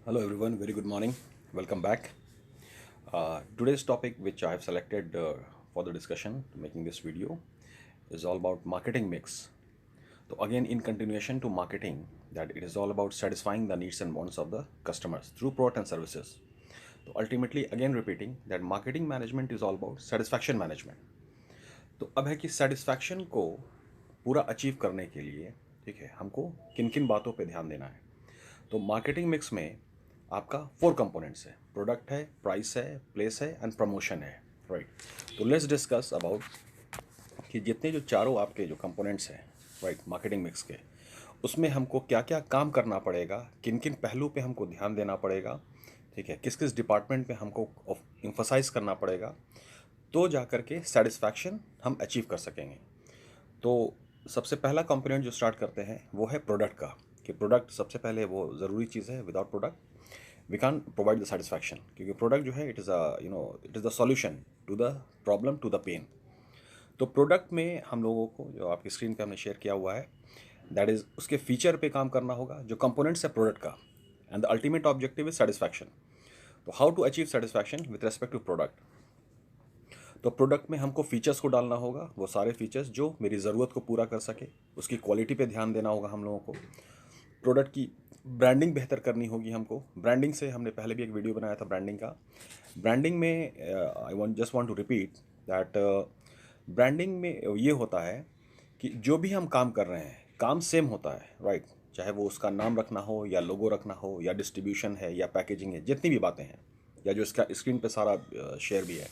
Hello everyone, very good morning. Welcome back. Today's topic, which I have selected for the discussion, making this video, is all about marketing mix. So again, in continuation to marketing, that it is all about satisfying the needs and wants of the customers through product and services. So ultimately, again repeating that marketing management is all about satisfaction management. तो अब है कि satisfaction को पूरा achieve करने के लिए, ठीक है, हमको किन किन बातों पे ध्यान देना है। तो मार्केटिंग मिक्स में आपका 4 कंपोनेंट्स है, प्रोडक्ट है, प्राइस है, प्लेस है एंड प्रमोशन है, राइट। तो लेट्स डिस्कस अबाउट कि जितने जो चारों आपके जो कंपोनेंट्स हैं, राइट, मार्केटिंग मिक्स के, उसमें हमको क्या क्या काम करना पड़ेगा, किन किन पहलू पे हमको ध्यान देना पड़ेगा, ठीक है, किस किस डिपार्टमेंट पे हमको एम्फसाइज करना पड़ेगा, तो जा कर के सेटिस्फैक्शन हम अचीव कर सकेंगे। तो सबसे पहला कंपोनेंट जो स्टार्ट करते हैं वो है प्रोडक्ट का, कि प्रोडक्ट सबसे पहले वो ज़रूरी चीज़ है। Without product we can provide the satisfaction, क्योंकि प्रोडक्ट जो है it is it is the solution to the problem, to the pain. तो प्रोडक्ट में हम लोगों को, जो आपकी स्क्रीन पे हमने शेयर किया हुआ है, दैट इज़ उसके फीचर पे काम करना होगा, जो कंपोनेंट्स है प्रोडक्ट का, and the ultimate objective is satisfaction. तो how to achieve satisfaction with respect to product. तो प्रोडक्ट में हमको फीचर्स को डालना होगा, वो सारे फीचर्स जो मेरी ज़रूरत को पूरा कर सके, उसकी क्वालिटी पे ध्यान देना होगा हम लोगों को। प्रोडक्ट की ब्रांडिंग बेहतर करनी होगी हमको। ब्रांडिंग से हमने पहले भी एक वीडियो बनाया था ब्रांडिंग का। ब्रांडिंग में I just want to repeat that branding में ये होता है कि जो भी हम काम कर रहे हैं, काम सेम होता है, राइट। चाहे वो उसका नाम रखना हो या लोगो रखना हो या डिस्ट्रीब्यूशन है या पैकेजिंग है, जितनी भी बातें हैं, या जो इसका स्क्रीन पे सारा शेयर भी है,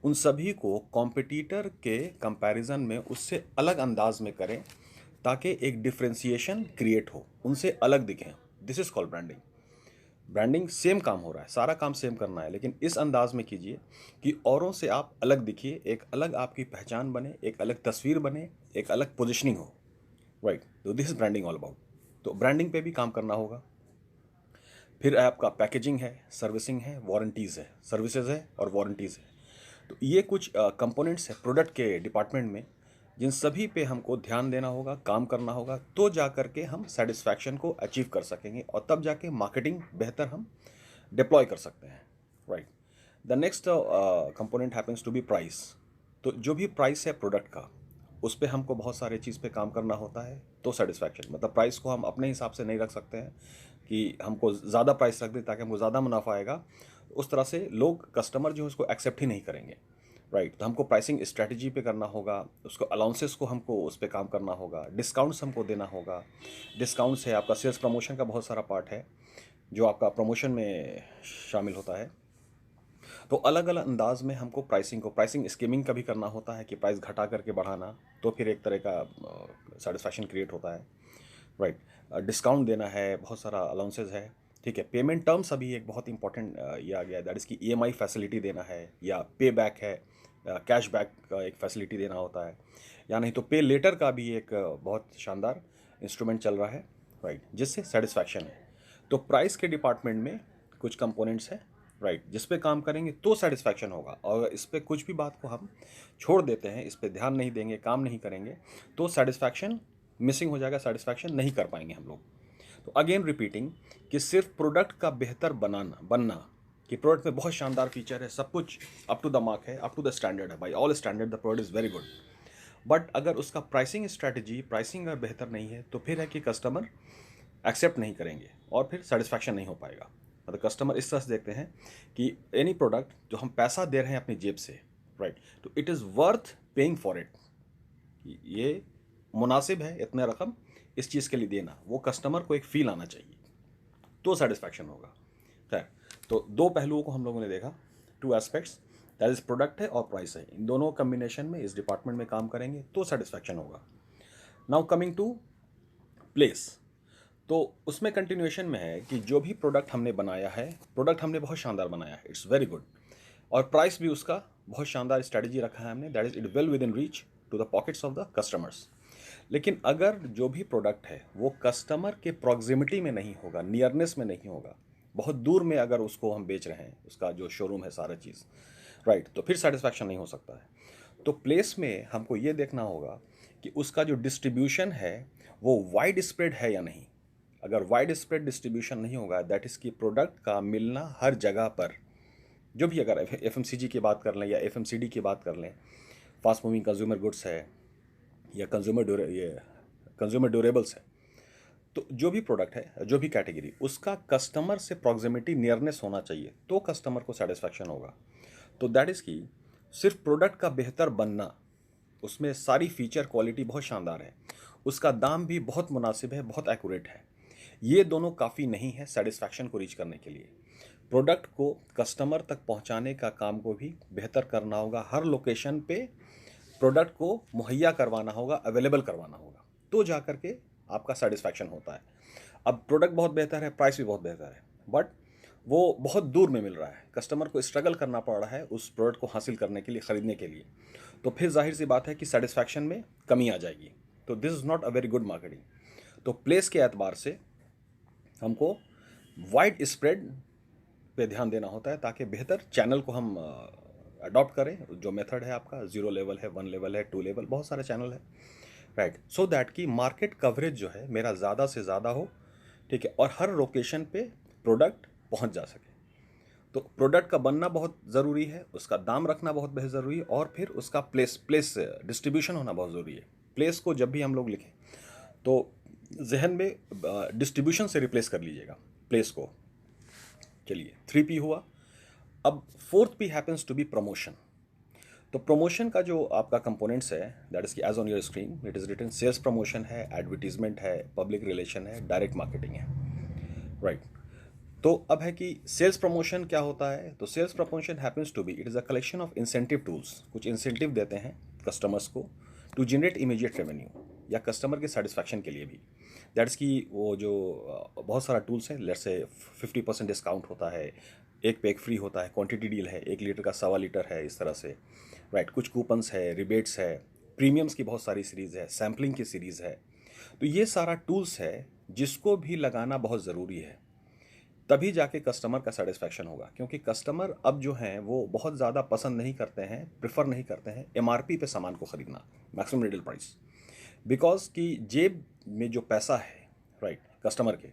उन सभी को कॉम्पिटिटर के कंपैरिजन में उससे अलग अंदाज में करें, ताकि एक डिफ्रेंसिएशन क्रिएट हो, उनसे अलग दिखें। This is called branding. Branding same काम हो रहा है, सारा काम सेम करना है, लेकिन इस अंदाज में कीजिए कि औरों से आप अलग दिखिए, एक अलग आपकी पहचान बने, एक अलग तस्वीर बने, एक अलग पोजिशनिंग हो, राइट। तो this is branding all about. तो ब्रांडिंग पे भी काम करना होगा। फिर आपका पैकेजिंग है, सर्विसिंग है, वारंटीज़ है, सर्विसेज है और वारंटीज़ है। तो ये कुछ कंपोनेंट्स है प्रोडक्ट के डिपार्टमेंट में, जिन सभी पे हमको ध्यान देना होगा, काम करना होगा, तो जा कर के हम सेटिस्फैक्शन को अचीव कर सकेंगे, और तब जाके मार्केटिंग बेहतर हम डिप्लॉय कर सकते हैं, right. The next component happens to be price. तो जो भी प्राइस है प्रोडक्ट का, उस पर हमको बहुत सारे चीज़ पे काम करना होता है, तो सेटिस्फैक्शन, मतलब प्राइस को हम अपने हिसाब से नहीं रख सकते हैं कि हमको ज़्यादा प्राइस रख दें ताकि हमको ज़्यादा मुनाफा आएगा। उस तरह से लोग, कस्टमर जो है उसको एक्सेप्ट ही नहीं करेंगे, राइट। तो हमको प्राइसिंग स्ट्रैटेजी पे करना होगा, उसको अलाउंसेस को हमको उस पर काम करना होगा, डिस्काउंट्स हमको देना होगा। डिस्काउंट्स है, आपका सेल्स प्रमोशन का बहुत सारा पार्ट है जो आपका प्रमोशन में शामिल होता है। तो अलग अलग अंदाज में हमको प्राइसिंग स्कीमिंग का भी करना होता है, कि प्राइस घटा करके बढ़ाना, तो फिर एक तरह का सेटिस्फैक्शन क्रिएट होता है, राइट। डिस्काउंट देना है, बहुत सारा अलाउंसेज है, ठीक है। पेमेंट टर्म्स अभी एक बहुत इंपॉर्टेंट ये आ गया है, दैट इज़ की ईएमआई फैसिलिटी देना है, या पे बैक है, कैश बैक का एक फैसिलिटी देना होता है, या नहीं तो पे लेटर का भी एक बहुत शानदार इंस्ट्रूमेंट चल रहा है, राइट, जिससे सेटिस्फैक्शन है। तो प्राइस के डिपार्टमेंट में कुछ कंपोनेंट्स हैं, राइट, जिस पे काम करेंगे तो सेटिस्फैक्शन होगा, और इस पे कुछ भी बात को हम छोड़ देते हैं, इस पे ध्यान नहीं देंगे, काम नहीं करेंगे, तो सेटिस्फैक्शन मिसिंग हो जाएगा, सेटिस्फैक्शन नहीं कर पाएंगे हम लोग। तो अगेन रिपीटिंग कि सिर्फ प्रोडक्ट का बेहतर बनना, कि प्रोडक्ट में बहुत शानदार फीचर है, सब कुछ अप टू द मार्क है, अप टू द स्टैंडर्ड है, by all standard the product is very good, but अगर उसका प्राइसिंग अगर बेहतर नहीं है, तो फिर है कि कस्टमर एक्सेप्ट नहीं करेंगे और फिर सेटिस्फैक्शन नहीं हो पाएगा। मतलब कस्टमर इस तरह से देखते हैं कि एनी प्रोडक्ट जो हम पैसा दे रहे हैं अपनी जेब से, राइट, तो it is worth paying for it, ये मुनासिब है इतना रकम इस चीज़ के लिए देना, वो कस्टमर को एक फील आना चाहिए, तो सेटिस्फैक्शन होगा। खैर, तो दो पहलुओं को हम लोगों ने देखा, two aspects, that is product है और प्राइस है, इन दोनों कम्बिनेशन में इस डिपार्टमेंट में काम करेंगे तो सेटिस्फैक्शन होगा। Now coming to place. तो उसमें कंटिन्यूएशन में है कि जो भी प्रोडक्ट हमने बनाया है, प्रोडक्ट हमने बहुत शानदार बनाया है, इट्स वेरी गुड, और प्राइस भी उसका बहुत शानदार स्ट्रेटजी रखा है हमने, that is it well within reach to the pockets of the customers. लेकिन अगर जो भी प्रोडक्ट है वो कस्टमर के प्रॉक्सिमिटी में नहीं होगा, नियरनेस में नहीं होगा, बहुत दूर में अगर उसको हम बेच रहे हैं, उसका जो शोरूम है सारा चीज़, राइट, तो फिर सेटिस्फैक्शन नहीं हो सकता है। तो प्लेस में हमको ये देखना होगा कि उसका जो डिस्ट्रीब्यूशन है वो वाइड स्प्रेड है या नहीं। अगर वाइड स्प्रेड डिस्ट्रीब्यूशन नहीं होगा, दैट इज़ कि प्रोडक्ट का मिलना हर जगह पर, जो भी अगर एफएमसीजी की बात कर लें या एफएमसीडी की बात कर लें, फास्ट मूविंग कंज्यूमर गुड्स है या कंज्यूमर ड्यूरेबल्स है, तो जो भी प्रोडक्ट है, जो भी कैटेगरी, उसका कस्टमर से प्रॉक्सिमिटी, नियरनेस होना चाहिए, तो कस्टमर को सेटिस्फैक्शन होगा। तो दैट इज़ कि सिर्फ प्रोडक्ट का बेहतर बनना, उसमें सारी फीचर क्वालिटी बहुत शानदार है, उसका दाम भी बहुत मुनासिब है, बहुत एक्यूरेट है, ये दोनों काफ़ी नहीं है सेटिस्फैक्शन को रीच करने के लिए। प्रोडक्ट को कस्टमर तक पहुंचाने का काम को भी बेहतर करना होगा, हर लोकेशन पे प्रोडक्ट को मुहैया करवाना होगा, अवेलेबल करवाना होगा, तो जा कर के आपका सेटिस्फैक्शन होता है। अब प्रोडक्ट बहुत बेहतर है, प्राइस भी बहुत बेहतर है, बट वो बहुत दूर में मिल रहा है, कस्टमर को स्ट्रगल करना पड़ रहा है उस प्रोडक्ट को हासिल करने के लिए, ख़रीदने के लिए, तो फिर जाहिर सी बात है कि सेटिस्फैक्शन में कमी आ जाएगी। तो this is not a very good marketing. तो प्लेस के एतबार से हमको वाइड स्प्रेड पे ध्यान देना होता है, ताकि बेहतर चैनल को हम अडॉप्ट करें। जो मेथड है आपका, 0 लेवल है, 1 लेवल है, 2 लेवल, बहुत सारे चैनल है, राइट, सो दैट कि मार्केट कवरेज जो है मेरा ज़्यादा से ज़्यादा हो, ठीक है, और हर लोकेशन पे प्रोडक्ट पहुंच जा सके। तो प्रोडक्ट का बनना बहुत ज़रूरी है, उसका दाम रखना बहुत बेहद ज़रूरी है, और फिर उसका प्लेस डिस्ट्रीब्यूशन होना बहुत ज़रूरी है। प्लेस को जब भी हम लोग लिखें तो जहन में डिस्ट्रीब्यूशन से रिप्लेस कर लीजिएगा प्लेस को। चलिए, 3P हुआ। अब 4th P happens to be promotion. तो प्रमोशन का जो आपका कंपोनेंट्स है, दैट इज की as on your screen it is written, sales promotion है, एडवर्टीजमेंट है, पब्लिक रिलेशन है, डायरेक्ट मार्केटिंग है, राइट। तो अब है कि सेल्स प्रमोशन क्या होता है। तो sales promotion happens to be, it is a collection of incentive tools, कुछ इंसेंटिव देते हैं कस्टमर्स को टू जनरेट इमीडिएट रेवेन्यू, या कस्टमर के सेटिस्फैक्शन के लिए भी। दैट्स की वो जो बहुत सारा टूल्स है, लेट्स से 50% डिस्काउंट होता है, एक पे एक फ्री होता है, क्वांटिटी डील है, 1 लीटर का 1.25 लीटर है, इस तरह से, राइट। कुछ कूपन्स है, रिबेट्स है, प्रीमियम्स की बहुत सारी सीरीज़ है, सैम्पलिंग की सीरीज़ है। तो ये सारा टूल्स है जिसको भी लगाना बहुत ज़रूरी है, तभी जाके कस्टमर का सेटिस्फैक्शन होगा। क्योंकि कस्टमर अब जो हैं वो बहुत ज़्यादा पसंद नहीं करते हैं, प्रेफर नहीं करते हैं MRP पे सामान को ख़रीदना, मैक्सिमम रिटेल प्राइस, बिकॉज कि जेब में जो पैसा है, राइट, कस्टमर के,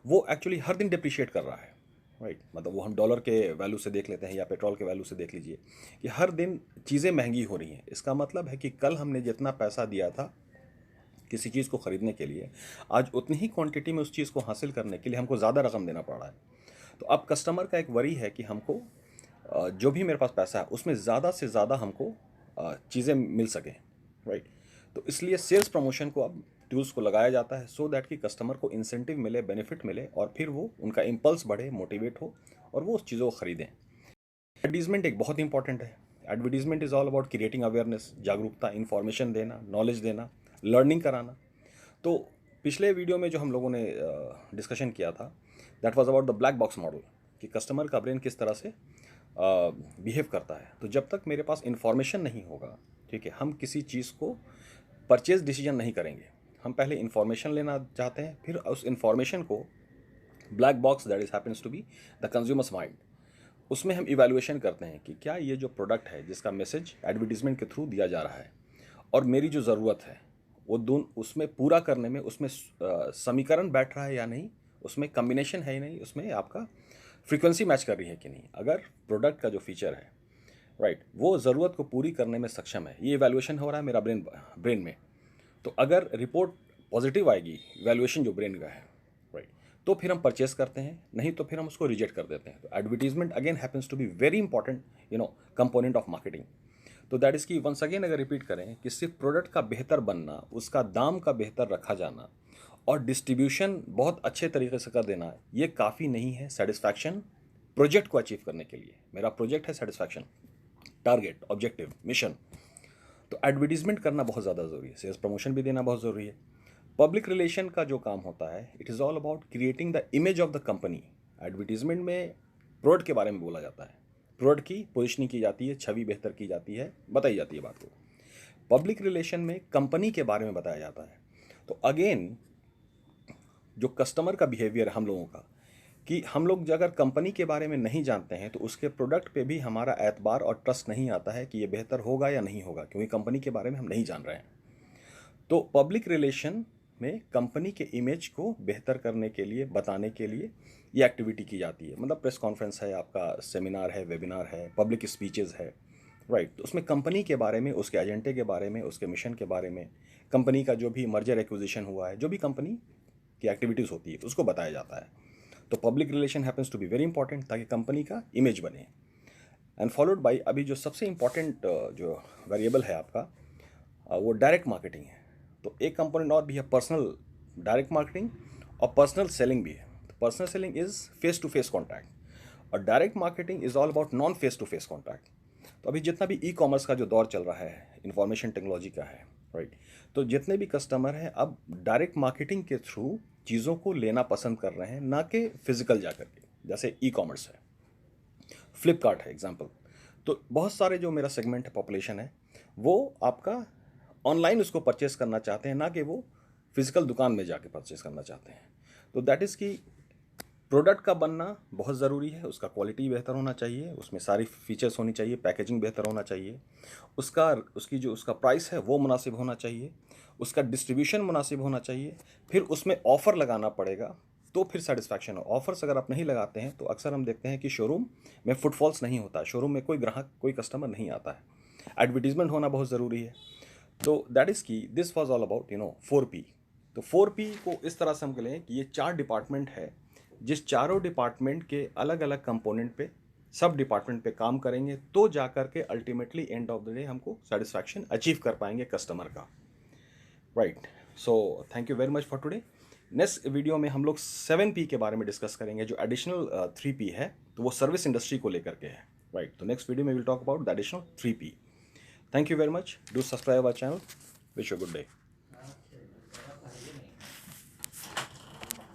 वो एक्चुअली हर दिन डिप्रिशिएट कर रहा है, राइट। मतलब वो हम डॉलर के वैल्यू से देख लेते हैं या पेट्रोल के वैल्यू से देख लीजिए कि हर दिन चीज़ें महंगी हो रही हैं। इसका मतलब है कि कल हमने जितना पैसा दिया था किसी चीज़ को ख़रीदने के लिए, आज उतनी ही क्वांटिटी में उस चीज़ को हासिल करने के लिए हमको ज़्यादा रकम देना पड़ रहा है। तो अब कस्टमर का एक वरी है कि हमको जो भी मेरे पास पैसा है उसमें ज़्यादा से ज़्यादा हमको चीज़ें मिल सकें, राइट। तो इसलिए सेल्स प्रमोशन को अब टूल्स को लगाया जाता है, सो दैट कि कस्टमर को इंसेंटिव मिले, बेनिफिट मिले, और फिर वो उनका इम्पल्स बढ़े, मोटिवेट हो, और वो उस चीज़ों को ख़रीदें। एडवर्टीजमेंट एक बहुत इंपॉर्टेंट है। Advertisement is all about creating awareness, जागरूकता, इन्फॉर्मेशन देना, नॉलेज देना, लर्निंग कराना। तो पिछले वीडियो में जो हम लोगों ने डिस्कशन किया था, that was about the black box model, कि कस्टमर का ब्रेन किस तरह से बिहेव करता है। तो जब तक मेरे पास इन्फॉर्मेशन नहीं होगा, ठीक है, हम किसी चीज़ को परचेज डिसीजन नहीं करेंगे। हम पहले इन्फॉर्मेशन लेना चाहते हैं, फिर उस इन्फॉर्मेशन को black box, that is happens to be the consumers mind, उसमें हम इवैल्यूएशन करते हैं कि क्या ये जो प्रोडक्ट है जिसका मैसेज एडवर्टीजमेंट के थ्रू दिया जा रहा है, और मेरी जो ज़रूरत है वो उसमें पूरा करने में उसमें समीकरण बैठ रहा है या नहीं, उसमें कम्बिनेशन है या नहीं, उसमें आपका फ्रीक्वेंसी मैच कर रही है कि नहीं। अगर प्रोडक्ट का जो फीचर है, राइट, वो ज़रूरत को पूरी करने में सक्षम है, ये इवैल्यूएशन हो रहा है मेरा ब्रेन में, तो अगर रिपोर्ट पॉजिटिव आएगी, इवैल्यूएशन जो ब्रेन का है, राइट, तो फिर हम परचेस करते हैं, नहीं तो फिर हम उसको रिजेक्ट कर देते हैं। तो advertisement again happens to be very important component of marketing. तो दैट इज़ की वंस अगेन अगर रिपीट करें कि सिर्फ प्रोडक्ट का बेहतर बनना, उसका दाम का बेहतर रखा जाना, और डिस्ट्रीब्यूशन बहुत अच्छे तरीके से कर देना, ये काफ़ी नहीं है सेटिस्फैक्शन प्रोजेक्ट को अचीव करने के लिए। मेरा प्रोजेक्ट है सेटिस्फैक्शन, टारगेट, ऑब्जेक्टिव, मिशन। तो एडवर्टीजमेंट करना बहुत ज़्यादा ज़रूरी है, सेल्स प्रमोशन भी देना बहुत ज़रूरी है। पब्लिक रिलेशन का जो काम होता है, it is all about creating the image of the company. Advertisement में प्रोडक्ट के बारे में बोला जाता है, प्रोडक्ट की पोजिशनिंग की जाती है, छवि बेहतर की जाती है, बताई जाती है बात को। पब्लिक रिलेशन में कंपनी के बारे में बताया जाता है। तो अगेन जो कस्टमर का बिहेवियर है हम लोगों का, कि हम लोग अगर कंपनी के बारे में नहीं जानते हैं तो उसके प्रोडक्ट पे भी हमारा एतबार और ट्रस्ट नहीं आता है कि ये बेहतर होगा या नहीं होगा, क्योंकि कंपनी के बारे में हम नहीं जान रहे हैं। तो पब्लिक रिलेशन में कंपनी के इमेज को बेहतर करने के लिए, बताने के लिए ये एक्टिविटी की जाती है। मतलब प्रेस कॉन्फ्रेंस है, आपका सेमिनार है, वेबिनार है, पब्लिक स्पीचेज़ है, राइट। तो उसमें कंपनी के बारे में, उसके एजेंडे के बारे में, उसके मिशन के बारे में, कंपनी का जो भी मर्जर एक्विजिशन हुआ है, जो भी कंपनी की एक्टिविटीज़ होती है उसको बताया जाता है। तो public relation happens to be very important, ताकि कंपनी का इमेज बने। एंड फॉलोड बाई अभी जो सबसे इंपॉर्टेंट जो वेरिएबल है आपका, वो डायरेक्ट मार्केटिंग है। तो एक कंपोनेंट और भी है पर्सनल डायरेक्ट मार्केटिंग, और पर्सनल सेलिंग भी है। तो personal selling is face to face contact, और direct marketing is all about non face to face contact. तो अभी जितना भी ई कॉमर्स का जो दौर चल रहा है, इंफॉर्मेशन टेक्नोलॉजी का है, राइट। तो जितने भी कस्टमर हैं अब डायरेक्ट मार्केटिंग के थ्रू चीज़ों को लेना पसंद कर रहे हैं, ना कि फिजिकल जाकर के। जैसे ई कॉमर्स है, फ्लिपकार्ट है एग्जाम्पल। तो बहुत सारे जो मेरा सेगमेंट है, पॉपुलेशन है, वो आपका ऑनलाइन उसको परचेस करना चाहते हैं, ना कि वो फिजिकल दुकान में जाके परचेस करना चाहते हैं। तो दैट इज़ कि प्रोडक्ट का बनना बहुत ज़रूरी है, उसका क्वालिटी बेहतर होना चाहिए, उसमें सारी फीचर्स होनी चाहिए, पैकेजिंग बेहतर होना चाहिए, उसका प्राइस है वो मुनासिब होना चाहिए, उसका डिस्ट्रीब्यूशन मुनासिब होना चाहिए, फिर उसमें ऑफ़र लगाना पड़ेगा, तो फिर सेटिस्फैक्शन हो। ऑफर्स अगर आप नहीं लगाते हैं तो अक्सर हम देखते हैं कि शोरूम में फुटफॉल्स नहीं होता, शोरूम में कोई ग्राहक, कोई कस्टमर नहीं आता है। एडवर्टीजमेंट होना बहुत ज़रूरी है। तो दैट इज़ की this was all about 4P। तो 4P को इस तरह से हम कहें कि ये 4 डिपार्टमेंट है, जिस चारों डिपार्टमेंट के अलग अलग कंपोनेंट पे, सब डिपार्टमेंट पे काम करेंगे, तो जाकर के ultimately end of the day हमको सेटिस्फैक्शन अचीव कर पाएंगे कस्टमर का, right. So thank you very much for today. Next video में हम लोग 7P के बारे में डिस्कस करेंगे, जो एडिशनल 3P है, तो वो सर्विस इंडस्ट्री को लेकर के है, राइट। तो नेक्स्ट वीडियो में will talk about the additional 3P। Thank you very much. Do subscribe our channel. Wish you a good day.